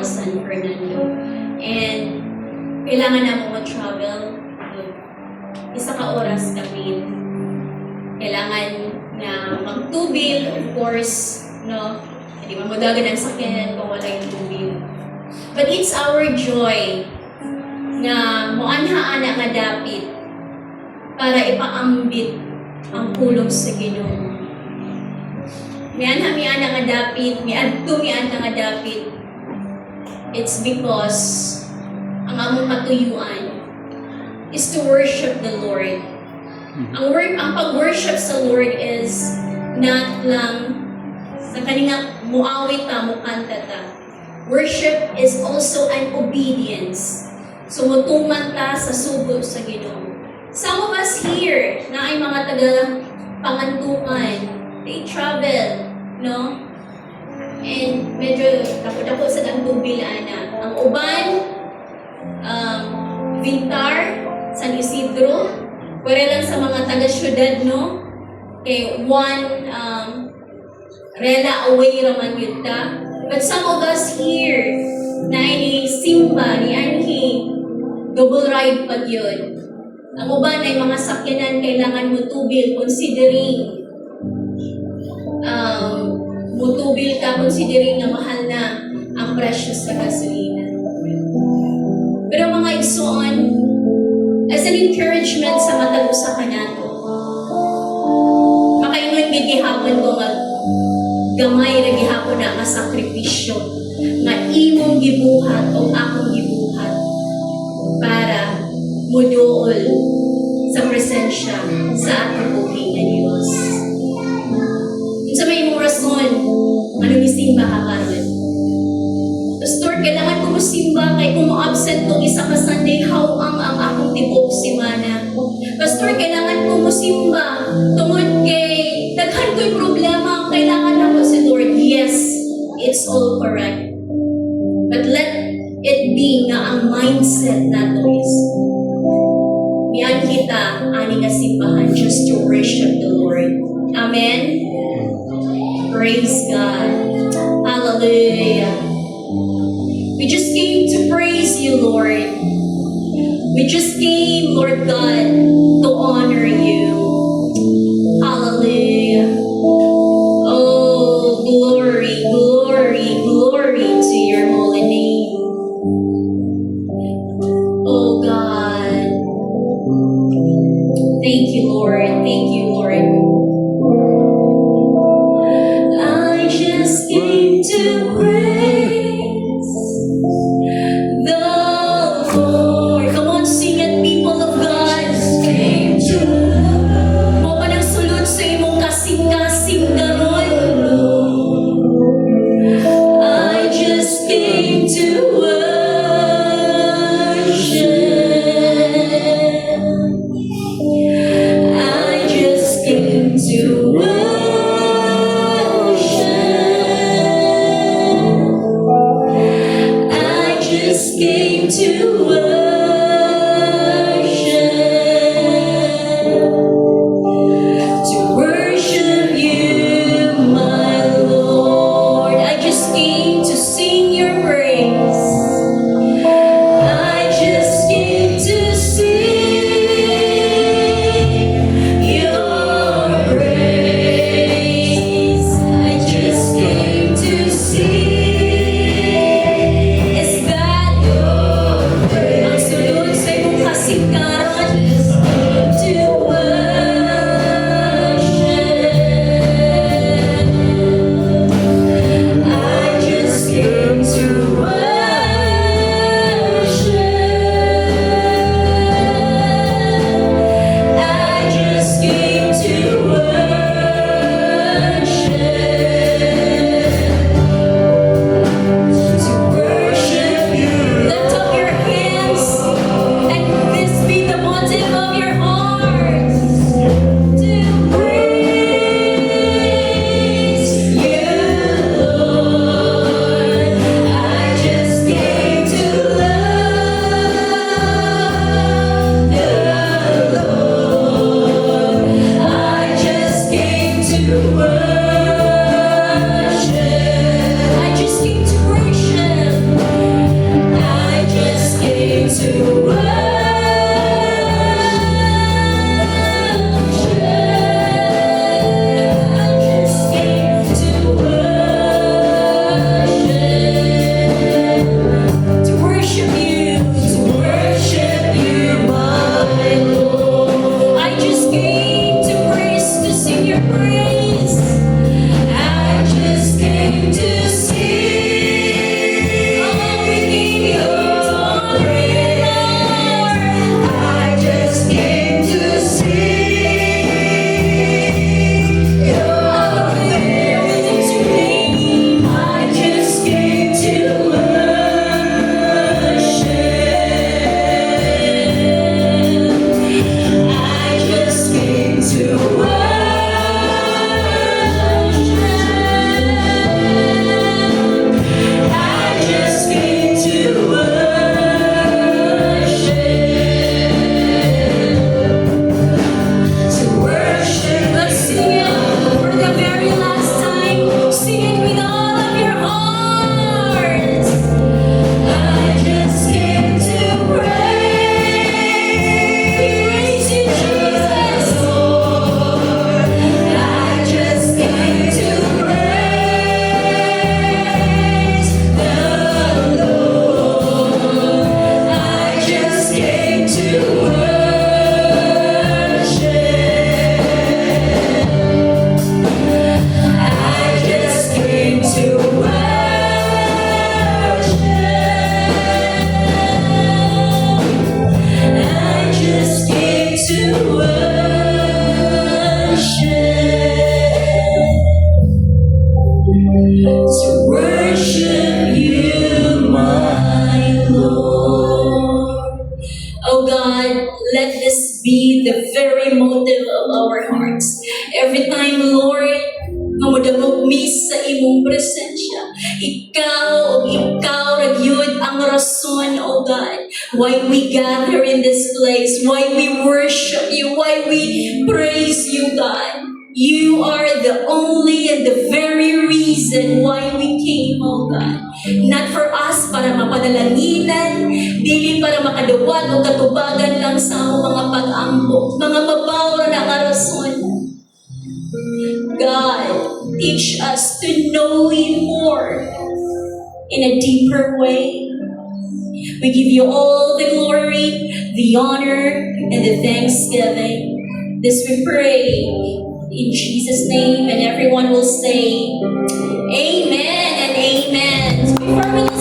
San Fernando. And kailangan na mo mag-travel. Isa ka oras kami. Kailangan na mag-tubil, of course, no? Hindi mo madagan ang sakyanan kung wala yung tubil. But it's our joy na muanhaan na nga dapit para ipaambit ang pulong sa Ginoo. Mianha nga dapit, miadto nga dapit. It's because ang among katuyuan is to worship the Lord. Ang pag-worship sa Lord is not lang sa kaninga muawit ta, mukanta ta. Worship is also an obedience. So mutuman ta sa sugo sa Ginoo. Some of us here na ay mga taga pangantukan, they travel, no? And medyo dako sa dangtubil ana. Ang uban, Vintar, San Isidro, pwede lang sa mga taga-syudad, no? Okay, one rela away raman yun ta. But some of us here, na ni Simba, ni Anhi, double ride pa yun. Ang uban ay mga sakyanan kailangan mutubil, considering mutubil ka, considering na mahal na ang presyo sa gasolina. Pero mga igsoon, as an encouragement sa matag usa ka nato, makaingon gid gihapon ko nga gamay ra gihapon na sakripisyo nga imong gibuhat o akong gibuhat para muduol sa presensya sa atong buhay nga Dios. Sa may imong rason, ano gisimba ka karon? Pastor, kailangan ko musimba kay kung mo-absent ko isa ka Sunday, how ang akong tibok simana. Pastor, kailangan ko musimba tungod kay daghan ko'y problema, kailangan ako si Lord. Yes, it's all correct. But let it be nga ang mindset nato is miyan kita ani nga simbahan just to worship the Lord. Amen? Praise God. Hallelujah. We just came to praise you, Lord. We just came, Lord God, to honor you. Hallelujah. Oh, glory, glory, glory to your holy name. Oh, God. Thank you, Lord. Thank you, Lord. I just came to praise the Lord. Come on, sing it, people of God. Mo pa nang sulod sa imong kasing-kasing garon. I just came to worship. I just came to worship. I just came to worship you, my Lord. I just came to sing your praise. I just came to sing your praise. I just came to sing. Is that your praise? why we gather in this place, why we worship you, why we praise you, God. You are the only and the very reason why we came, oh God. Not for us para mapadalaginan, dili para makadawat o katubagan lang sa among mga pag-ambok, mga mabaw na karason. God, teach us to know you more in a deeper way. We give you all the glory, the honor, and the thanksgiving. This we pray in Jesus' name, and everyone will say, Amen and Amen. So before we